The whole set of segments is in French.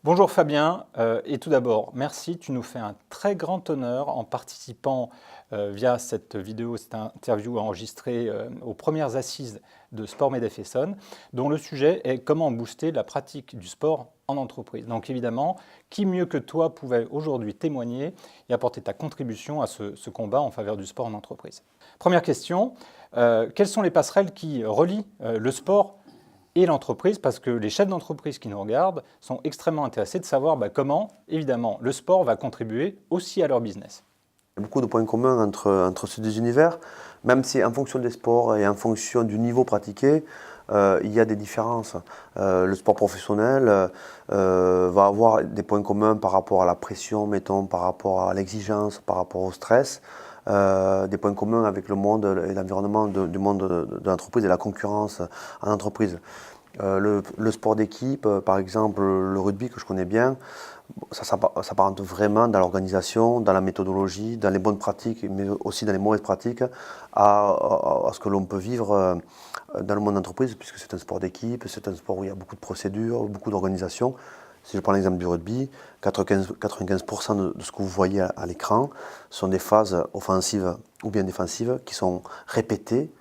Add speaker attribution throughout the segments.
Speaker 1: Bonjour Fabien, et tout d'abord, merci, tu nous fais un très grand honneur en participant via cette vidéo, cette interview enregistrée aux premières assises de Sport Medef Essonne, dont le sujet est comment booster la pratique du sport en entreprise. Donc évidemment, qui mieux que toi pouvait aujourd'hui témoigner et apporter ta contribution à ce combat en faveur du sport en entreprise. Première question, quelles sont les passerelles qui relient le sport et l'entreprise, parce que les chefs d'entreprise qui nous regardent sont extrêmement intéressés de savoir comment, évidemment, le sport va contribuer aussi à leur business.
Speaker 2: Il y a beaucoup de points communs entre ces deux univers, même si en fonction des sports et en fonction du niveau pratiqué, il y a des différences. Le sport professionnel va avoir des points communs par rapport à la pression, mettons, par rapport à l'exigence, par rapport au stress, des points communs avec le monde et l'environnement du monde de l'entreprise et la concurrence en entreprise. Le sport d'équipe, par exemple le rugby que je connais bien, ça s'apparente vraiment dans l'organisation, dans la méthodologie, dans les bonnes pratiques, mais aussi dans les mauvaises pratiques, à ce que l'on peut vivre dans le monde d'entreprise, puisque c'est un sport d'équipe, c'est un sport où il y a beaucoup de procédures, beaucoup d'organisation. Si je prends l'exemple du rugby, 95% de ce que vous voyez à l'écran sont des phases offensives ou bien défensives qui sont répétées,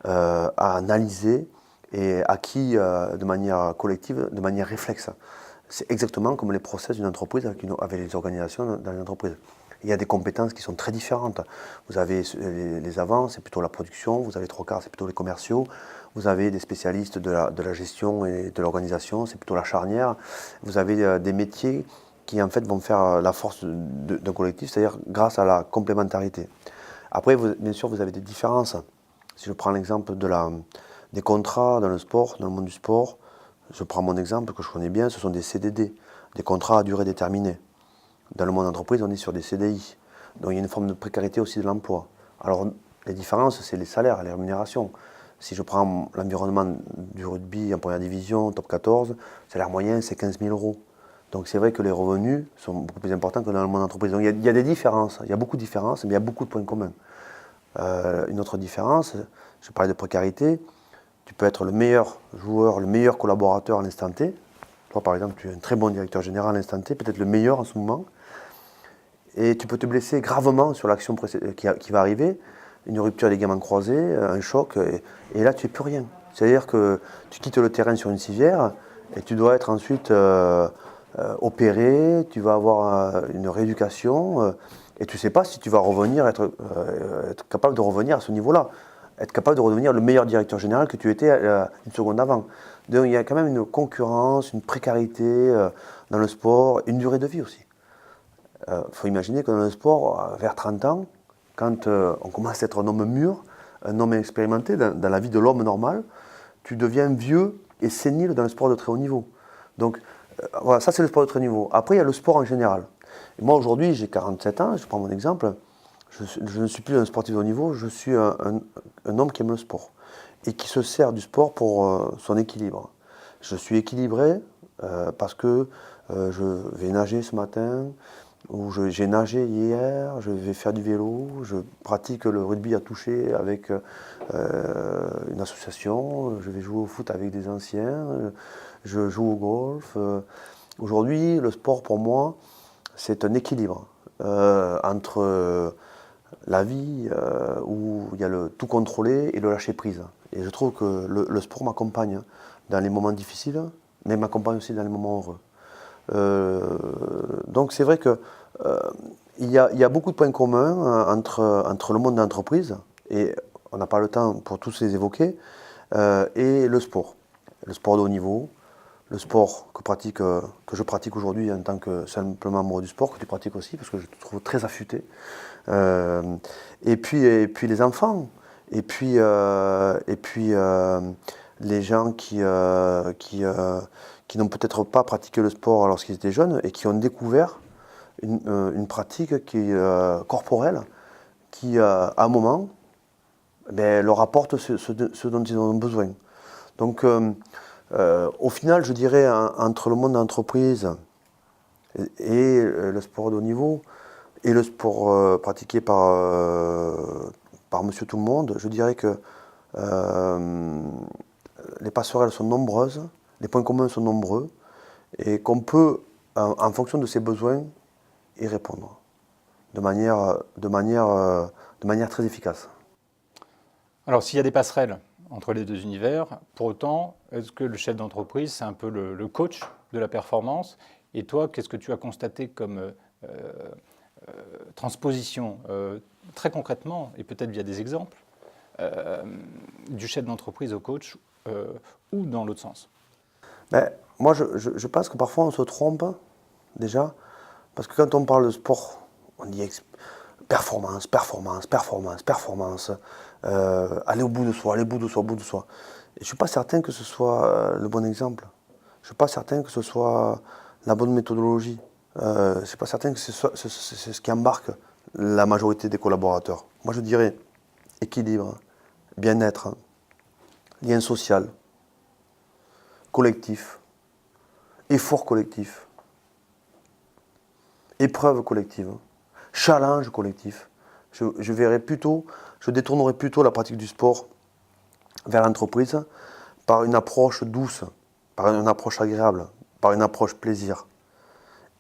Speaker 2: à analyser et acquis de manière collective, de manière réflexe. C'est exactement comme les process d'une entreprise avec les organisations dans une entreprise. Il y a des compétences qui sont très différentes. Vous avez les avants, c'est plutôt la production, vous avez les trois quarts, c'est plutôt les commerciaux, vous avez des spécialistes de la gestion et de l'organisation, c'est plutôt la charnière. Vous avez des métiers qui en fait vont faire la force d'un collectif, c'est-à-dire grâce à la complémentarité. Après, bien sûr, vous avez des différences. Si je prends l'exemple des contrats dans le sport, dans le monde du sport, je prends mon exemple que je connais bien, ce sont des CDD, des contrats à durée déterminée. Dans le monde d'entreprise, on est sur des CDI. Donc il y a une forme de précarité aussi de l'emploi. Alors les différences, c'est les salaires, les rémunérations. Si je prends l'environnement du rugby en première division, top 14, le salaire moyen, c'est 15 000 euros. Donc c'est vrai que les revenus sont beaucoup plus importants que dans le monde d'entreprise. Donc il y a des différences, il y a beaucoup de différences, mais il y a beaucoup de points communs. Une autre différence, je parlais de précarité, tu peux être le meilleur joueur, le meilleur collaborateur à l'instant T. Toi, par exemple, tu es un très bon directeur général à l'instant T, peut-être le meilleur en ce moment. Et tu peux te blesser gravement sur l'action qui va arriver, une rupture des ligaments croisés, un choc, et là, tu n'es plus rien. C'est-à-dire que tu quittes le terrain sur une civière et tu dois être ensuite opéré, tu vas avoir une rééducation, et tu ne sais pas si tu vas revenir, être capable de revenir à ce niveau-là. Être capable de redevenir le meilleur directeur général que tu étais une seconde avant. Donc il y a quand même une concurrence, une précarité dans le sport, une durée de vie aussi. Faut imaginer que dans le sport, vers 30 ans, quand on commence à être un homme mûr, un homme expérimenté dans la vie de l'homme normal, tu deviens vieux et sénile dans le sport de très haut niveau. Donc voilà, ça c'est le sport de très haut niveau. Après il y a le sport en général. Et moi aujourd'hui j'ai 47 ans, je prends mon exemple. Je ne suis plus un sportif de haut niveau, je suis un homme qui aime le sport et qui se sert du sport pour son équilibre. Je suis équilibré parce que je vais nager ce matin, ou j'ai nagé hier, je vais faire du vélo, je pratique le rugby à toucher avec une association, je vais jouer au foot avec des anciens, je joue au golf. Aujourd'hui, le sport pour moi, c'est un équilibre entre la vie où il y a le tout contrôler et le lâcher prise. Et je trouve que le sport m'accompagne dans les moments difficiles, mais m'accompagne aussi dans les moments heureux. Donc c'est vrai que il y a beaucoup de points communs entre le monde de l'entreprise, et on n'a pas le temps pour tous les évoquer, et le sport. Le sport de haut niveau, le sport que je pratique aujourd'hui en tant que simplement membre du sport, que tu pratiques aussi, parce que je te trouve très affûté. Et puis les enfants, et puis les gens qui n'ont peut-être pas pratiqué le sport lorsqu'ils étaient jeunes et qui ont découvert une pratique corporelle qui, à un moment, leur apporte ce dont ils ont besoin. Donc, au final, je dirais, entre le monde de l'entreprise et le sport de haut niveau, et le sport pratiqué par monsieur tout le monde, je dirais que les passerelles sont nombreuses, les points communs sont nombreux, et qu'on peut en fonction de ses besoins, y répondre de manière très efficace.
Speaker 1: Alors, s'il y a des passerelles entre les deux univers, pour autant, est-ce que le chef d'entreprise, c'est un peu le coach de la performance? Et toi, qu'est-ce que tu as constaté comme transposition, très concrètement, et peut-être via des exemples, du chef d'entreprise au coach, ou dans l'autre sens?
Speaker 2: Ben, moi, je pense que parfois on se trompe, déjà, parce que quand on parle de sport, on dit performance, performance, performance, performance, aller au bout de soi, aller au bout de soi, au bout de soi. Et je ne suis pas certain que ce soit le bon exemple. Je ne suis pas certain que ce soit la bonne méthodologie. Je ne suis pas certain que c'est ce qui embarque la majorité des collaborateurs. Moi, je dirais équilibre, bien-être, lien social, collectif, effort collectif, épreuve collective, challenge collectif. Je détournerai plutôt la pratique du sport vers l'entreprise par une approche douce, par une approche agréable, par une approche plaisir.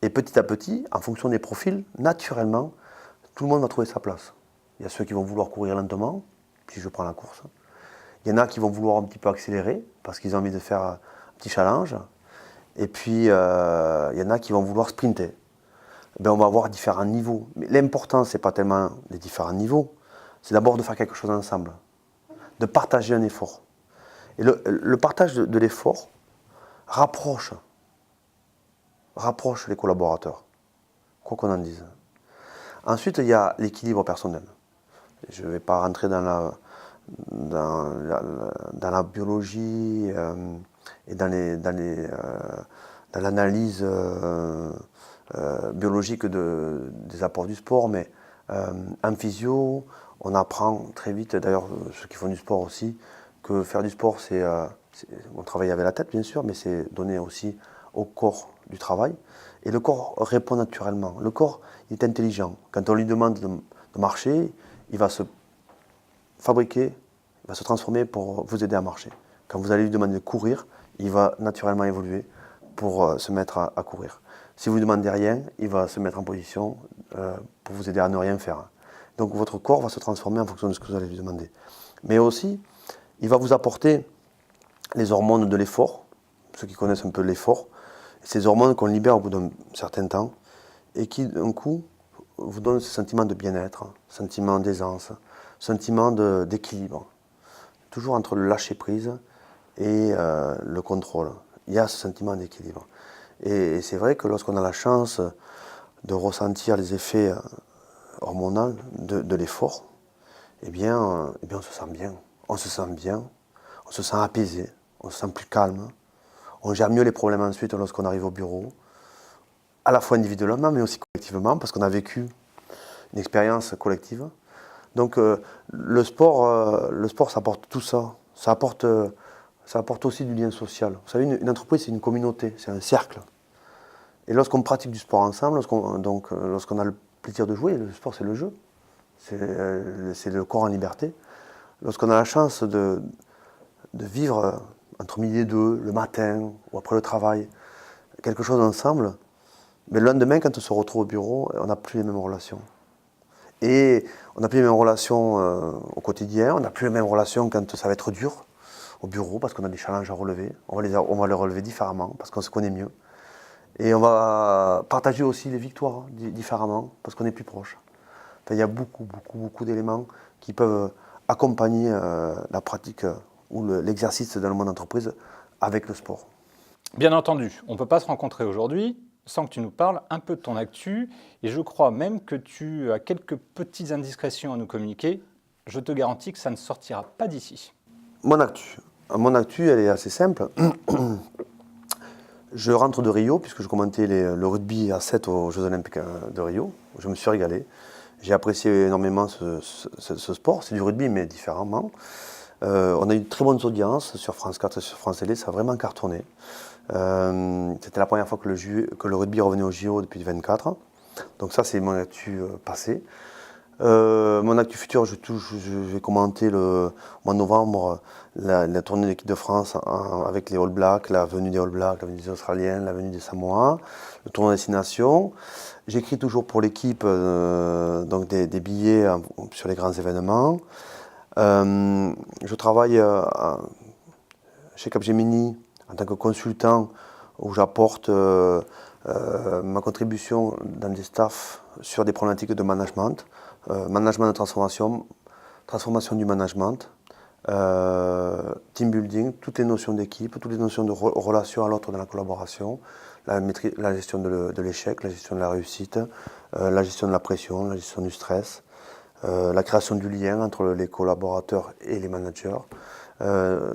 Speaker 2: Et petit à petit, en fonction des profils, naturellement, tout le monde va trouver sa place. Il y a ceux qui vont vouloir courir lentement, si je prends la course. Il y en a qui vont vouloir un petit peu accélérer, parce qu'ils ont envie de faire un petit challenge. Et puis, il y en a qui vont vouloir sprinter. Ben, on va avoir différents niveaux. Mais l'important, ce n'est pas tellement les différents niveaux, c'est d'abord de faire quelque chose ensemble, de partager un effort. Et le partage de l'effort rapproche les collaborateurs, quoi qu'on en dise. Ensuite, il y a l'équilibre personnel. Je ne vais pas rentrer dans la biologie et dans l'analyse biologique des apports du sport, mais en physio, on apprend très vite, d'ailleurs ceux qui font du sport aussi, que faire du sport, on travaille avec la tête bien sûr, mais c'est donner aussi au corps du travail. Et le corps répond naturellement. Le corps il est intelligent. Quand on lui demande de marcher, il va se fabriquer, il va se transformer pour vous aider à marcher. Quand vous allez lui demander de courir, il va naturellement évoluer pour se mettre à courir. Si vous ne lui demandez rien, il va se mettre en position pour vous aider à ne rien faire. Donc votre corps va se transformer en fonction de ce que vous allez lui demander. Mais aussi, il va vous apporter les hormones de l'effort, ceux qui connaissent un peu l'effort, ces hormones qu'on libère au bout d'un certain temps et qui, d'un coup, vous donnent ce sentiment de bien-être, sentiment d'aisance, sentiment d'équilibre. Toujours entre le lâcher-prise et le contrôle. Il y a ce sentiment d'équilibre. Et c'est vrai que lorsqu'on a la chance de ressentir les effets hormonaux de l'effort, eh bien, on se sent bien. On se sent bien, on se sent apaisé, on se sent plus calme. On gère mieux les problèmes ensuite lorsqu'on arrive au bureau, à la fois individuellement mais aussi collectivement, parce qu'on a vécu une expérience collective. Donc le sport, ça apporte tout ça. Ça apporte aussi du lien social. Vous savez, une entreprise, c'est une communauté, c'est un cercle. Et lorsqu'on pratique du sport ensemble, lorsqu'on a le plaisir de jouer, le sport c'est le jeu, c'est le corps en liberté. Lorsqu'on a la chance de vivre entre midi et deux, le matin ou après le travail, quelque chose ensemble, mais le lendemain, quand on se retrouve au bureau, on n'a plus les mêmes relations. Et on n'a plus les mêmes relations au quotidien, on n'a plus les mêmes relations quand ça va être dur au bureau, parce qu'on a des challenges à relever. On va les relever différemment, parce qu'on se connaît mieux. Et on va partager aussi les victoires différemment, parce qu'on est plus proche. Enfin, il y a beaucoup d'éléments qui peuvent accompagner la pratique ou l'exercice dans le monde d'entreprise avec le sport.
Speaker 1: Bien entendu, on ne peut pas se rencontrer aujourd'hui sans que tu nous parles un peu de ton actu, et je crois même que tu as quelques petites indiscrétions à nous communiquer. Je te garantis que ça ne sortira pas d'ici.
Speaker 2: Mon actu, elle est assez simple. Je rentre de Rio, puisque je commentais le rugby à 7 aux Jeux Olympiques de Rio. Je me suis régalé. J'ai apprécié énormément ce sport. C'est du rugby, mais différemment. On a eu de très bonnes audiences sur France 4 et sur France Télé. Ça a vraiment cartonné. C'était la première fois que le rugby revenait au JO depuis 24. Donc ça, c'est mon actu passé. Mon actu futur, je vais commenter au mois de novembre la tournée de l'équipe de France avec les All Blacks, la venue des All Blacks, la venue des Australiens, la venue des Samoa, le tournoi destination. J'écris toujours pour l'équipe donc des billets sur les grands événements. Je travaille chez Capgemini en tant que consultant où j'apporte ma contribution dans des staffs sur des problématiques de management, management de transformation, transformation du management, team building, toutes les notions d'équipe, toutes les notions de relation à l'autre dans la collaboration, la gestion de l'échec, la gestion de la réussite, la gestion de la pression, la gestion du stress, la création du lien entre les collaborateurs et les managers,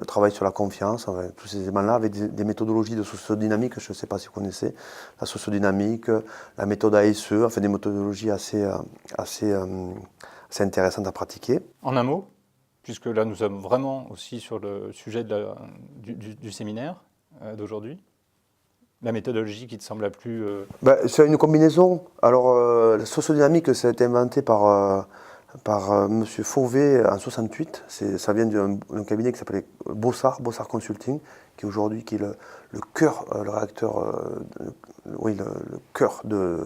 Speaker 2: travail sur la confiance, enfin, tous ces éléments-là avec des méthodologies de sociodynamique, je ne sais pas si vous connaissez, la sociodynamique, la méthode ASE, enfin des méthodologies assez intéressantes à pratiquer.
Speaker 1: En un mot, puisque là nous sommes vraiment aussi sur le sujet du séminaire d'aujourd'hui, la méthodologie qui te semble la plus...
Speaker 2: C'est une combinaison. Alors la sociodynamique, ça a été inventé par M. Fauvet en 68. Ça vient d'un cabinet qui s'appelait Bossard Consulting, qui aujourd'hui est le cœur, le réacteur, le cœur de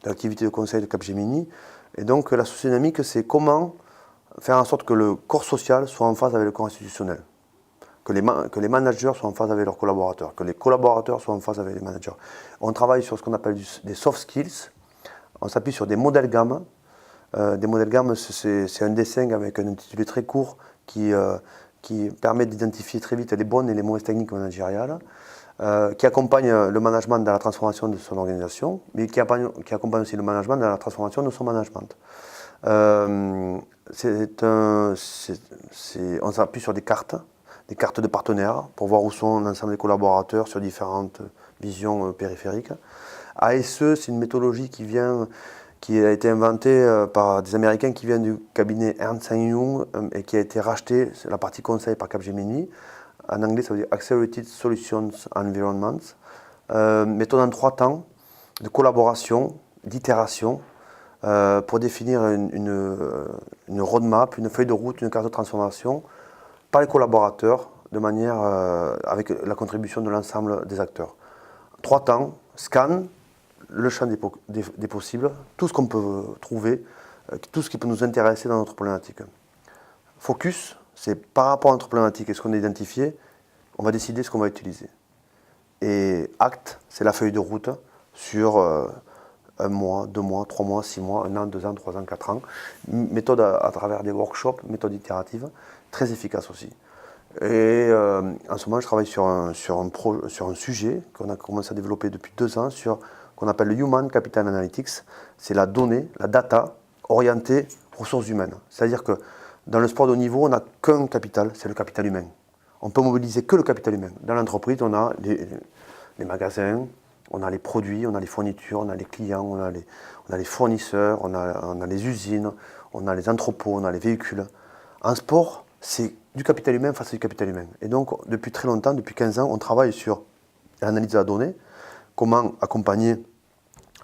Speaker 2: l'activité de conseil de Capgemini. Et donc la sociodynamique, c'est comment faire en sorte que le corps social soit en phase avec le corps institutionnel. Que les managers soient en phase avec leurs collaborateurs, que les collaborateurs soient en phase avec les managers. On travaille sur ce qu'on appelle des soft skills. On s'appuie sur des modèles gamma. Des modèles gamma, c'est un dessin avec un intitulé très court qui permet d'identifier très vite les bonnes et les mauvaises techniques managériales, qui accompagne le management dans la transformation de son organisation, mais qui accompagne aussi le management dans la transformation de son management. On s'appuie sur des cartes de partenaires pour voir où sont l'ensemble des collaborateurs sur différentes visions périphériques. ASE, c'est une méthodologie qui a été inventée par des Américains qui viennent du cabinet Ernst & Young et qui a été rachetée, c'est la partie conseil, par Capgemini. En anglais, ça veut dire Accelerated Solutions Environments. Méthode en 3 temps de collaboration, d'itération, pour définir une roadmap, une feuille de route, une carte de transformation par les collaborateurs, de manière avec la contribution de l'ensemble des acteurs. 3 temps, scan, le champ des possibles, tout ce qu'on peut trouver, tout ce qui peut nous intéresser dans notre problématique. Focus, c'est par rapport à notre problématique et ce qu'on a identifié, on va décider ce qu'on va utiliser. Et act, c'est la feuille de route sur 1 mois, 2 mois, 3 mois, 6 mois, 1 an, 2 ans, 3 ans, 4 ans. Méthode à travers des workshops, méthode itérative, très efficace aussi. Et en ce moment, je travaille sur un sujet qu'on a commencé à développer depuis 2 ans, qu'on appelle le Human Capital Analytics. C'est la donnée, la data orientée ressources humaines. C'est-à-dire que dans le sport de haut niveau, on n'a qu'un capital, c'est le capital humain. On peut mobiliser que le capital humain. Dans l'entreprise, on a les magasins, on a les produits, on a les fournitures, on a les clients, on a les fournisseurs, on a les usines, on a les entrepôts, on a les véhicules. En sport, c'est du capital humain face à du capital humain. Et donc, depuis très longtemps, depuis 15 ans, on travaille sur l'analyse de la donnée, comment accompagner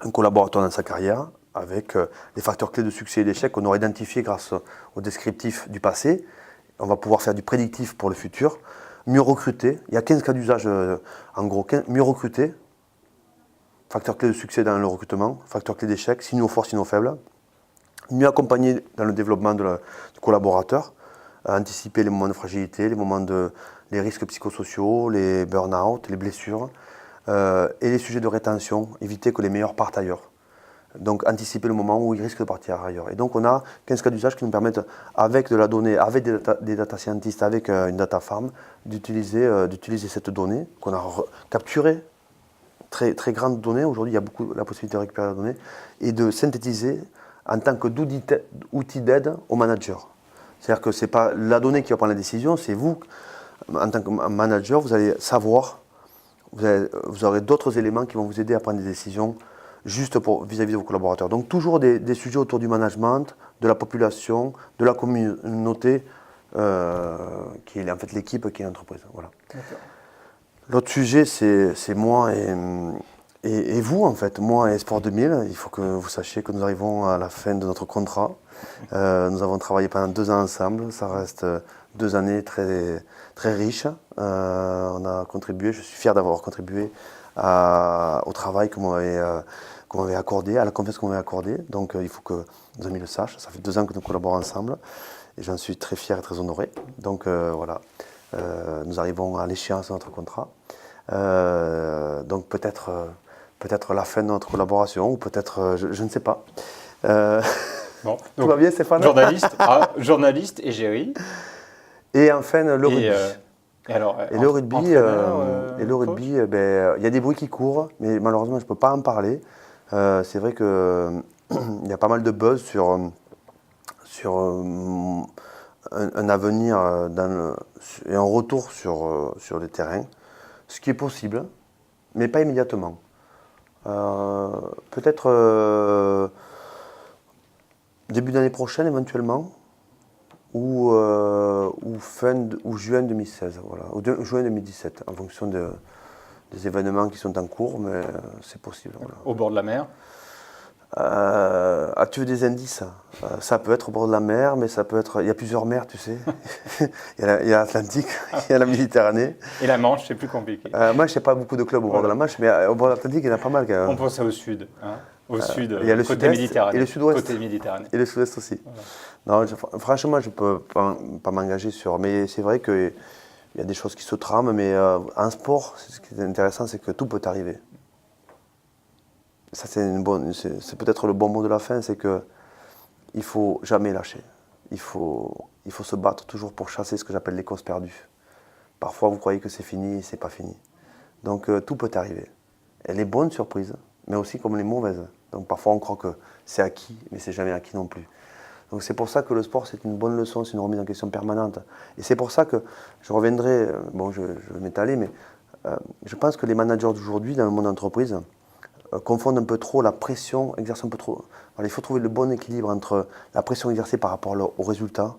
Speaker 2: un collaborateur dans sa carrière avec les facteurs clés de succès et d'échec qu'on aura identifiés grâce au descriptif du passé. On va pouvoir faire du prédictif pour le futur, mieux recruter. Il y a 15 cas d'usage, en gros, mieux recruter, facteurs clés de succès dans le recrutement, facteurs clés d'échec, signaux forts, signaux faibles, mieux accompagner dans le développement du collaborateur, anticiper les moments de fragilité, les risques psychosociaux, les burn-out, les blessures, et les sujets de rétention, éviter que les meilleurs partent ailleurs. Donc anticiper le moment où ils risquent de partir ailleurs. Et donc on a 15 cas d'usage qui nous permettent, avec de la donnée, avec des data scientists, avec une data farm, d'utiliser cette donnée qu'on a capturée, très, très grande donnée. Aujourd'hui, il y a beaucoup la possibilité de récupérer la donnée et de synthétiser en tant qu'outil d'aide au manager. C'est-à-dire que ce n'est pas la donnée qui va prendre la décision, c'est vous, en tant que manager, vous allez savoir, vous aurez d'autres éléments qui vont vous aider à prendre des décisions juste vis-à-vis de vos collaborateurs. Donc toujours des sujets autour du management, de la population, de la communauté, qui est en fait l'équipe qui est l'entreprise. Voilà. L'autre sujet, c'est moi Et vous, en fait, moi et Sport 2000, il faut que vous sachiez que nous arrivons à la fin de notre contrat. Nous avons travaillé pendant 2 ans ensemble. Ça reste 2 années très, très riches. On a contribué, je suis fier d'avoir contribué au travail qu'on m'avait accordé, à la confiance qu'on m'avait accordée. Donc il faut que nos amis le sachent. Ça fait 2 ans que nous collaborons ensemble. Et j'en suis très fier et très honoré. Donc voilà, nous arrivons à l'échéance de notre contrat. Donc peut-être la fin de notre collaboration, ou peut-être, je ne sais pas.
Speaker 1: Bon,
Speaker 2: Tout va bien, Stéphane?
Speaker 1: Journaliste et Géry.
Speaker 2: Et enfin, le rugby.
Speaker 1: Et alors,
Speaker 2: Le rugby, ben, il y a des bruits qui courent, mais malheureusement, je ne peux pas en parler. C'est vrai qu'il y a pas mal de buzz sur un avenir et un retour sur les terrains, ce qui est possible, mais pas immédiatement. Peut-être début d'année prochaine éventuellement, ou juin 2016, voilà, ou juin 2017, en fonction des événements qui sont en cours, mais c'est possible. Voilà.
Speaker 1: Au bord de la mer?
Speaker 2: As-tu veux des indices? Ça peut être au bord de la mer, mais ça peut être. Il y a plusieurs mers, tu sais. Il y a l'Atlantique, il y a la Méditerranée.
Speaker 1: Et la Manche, c'est plus compliqué.
Speaker 2: Moi, je sais pas beaucoup de clubs au bord de la Manche, mais au bord de l'Atlantique, il y en a pas mal quand même.
Speaker 1: On pense au sud, hein, au sud,
Speaker 2: il y a le
Speaker 1: côté Méditerranée.
Speaker 2: et le sud-ouest.
Speaker 1: Côté Méditerranée.
Speaker 2: Et le sud-est aussi.
Speaker 1: Voilà.
Speaker 2: Non, franchement, je ne peux pas m'engager sur. Mais c'est vrai qu'il y a des choses qui se trament, mais en sport, ce qui est intéressant, c'est que tout peut arriver. Ça, c'est peut-être le bon mot de la fin, c'est qu'il ne faut jamais lâcher. Il faut se battre toujours pour chasser ce que j'appelle les causes perdues. Parfois, vous croyez que c'est fini et ce n'est pas fini. Donc, tout peut arriver. Et les bonnes surprises, mais aussi comme les mauvaises. Donc, parfois, on croit que c'est acquis, mais c'est jamais acquis non plus. Donc, c'est pour ça que le sport, c'est une bonne leçon, c'est une remise en question permanente. Et c'est pour ça que je reviendrai, bon, je vais m'étaler, mais je pense que les managers d'aujourd'hui, dans le monde d'entreprise, confondent un peu trop la pression, exercent un peu trop. Voilà, il faut trouver le bon équilibre entre la pression exercée par rapport aux résultats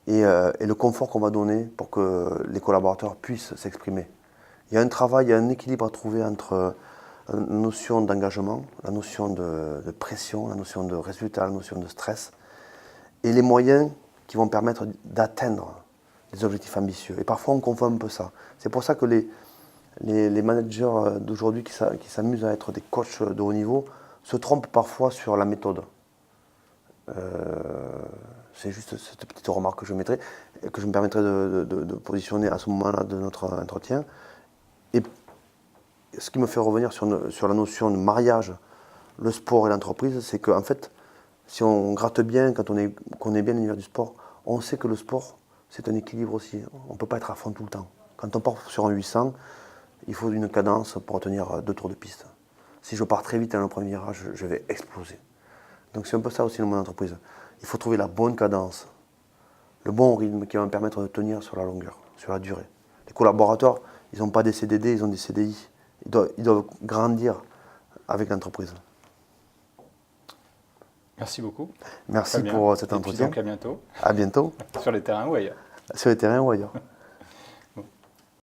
Speaker 2: et le confort qu'on va donner pour que les collaborateurs puissent s'exprimer. Il y a un travail, il y a un équilibre à trouver entre la notion d'engagement, la notion de pression, la notion de résultat, la notion de stress, et les moyens qui vont permettre d'atteindre les objectifs ambitieux. Et parfois, on confond un peu ça. C'est pour ça que les managers d'aujourd'hui qui s'amusent à être des coachs de haut niveau se trompent parfois sur la méthode. C'est juste cette petite remarque que je mettrai, que je me permettrai de positionner à ce moment-là de notre entretien. Et ce qui me fait revenir sur la notion de mariage, le sport et l'entreprise, c'est qu'en fait, si on gratte bien, quand on connaît bien l'univers du sport, on sait que le sport, c'est un équilibre aussi. On ne peut pas être à fond tout le temps. Quand on part sur un 800, il faut une cadence pour tenir 2 tours de piste. Si je pars très vite dans le premier virage, je vais exploser. Donc c'est un peu ça aussi dans mon entreprise. Il faut trouver la bonne cadence, le bon rythme qui va me permettre de tenir sur la longueur, sur la durée. Les collaborateurs, ils n'ont pas des CDD, ils ont des CDI. Ils doivent grandir avec l'entreprise.
Speaker 1: Merci beaucoup.
Speaker 2: Merci pour cet entretien.
Speaker 1: Et puis donc à bientôt.
Speaker 2: À bientôt.
Speaker 1: Sur les terrains ou ailleurs.
Speaker 2: Sur les terrains ou ailleurs.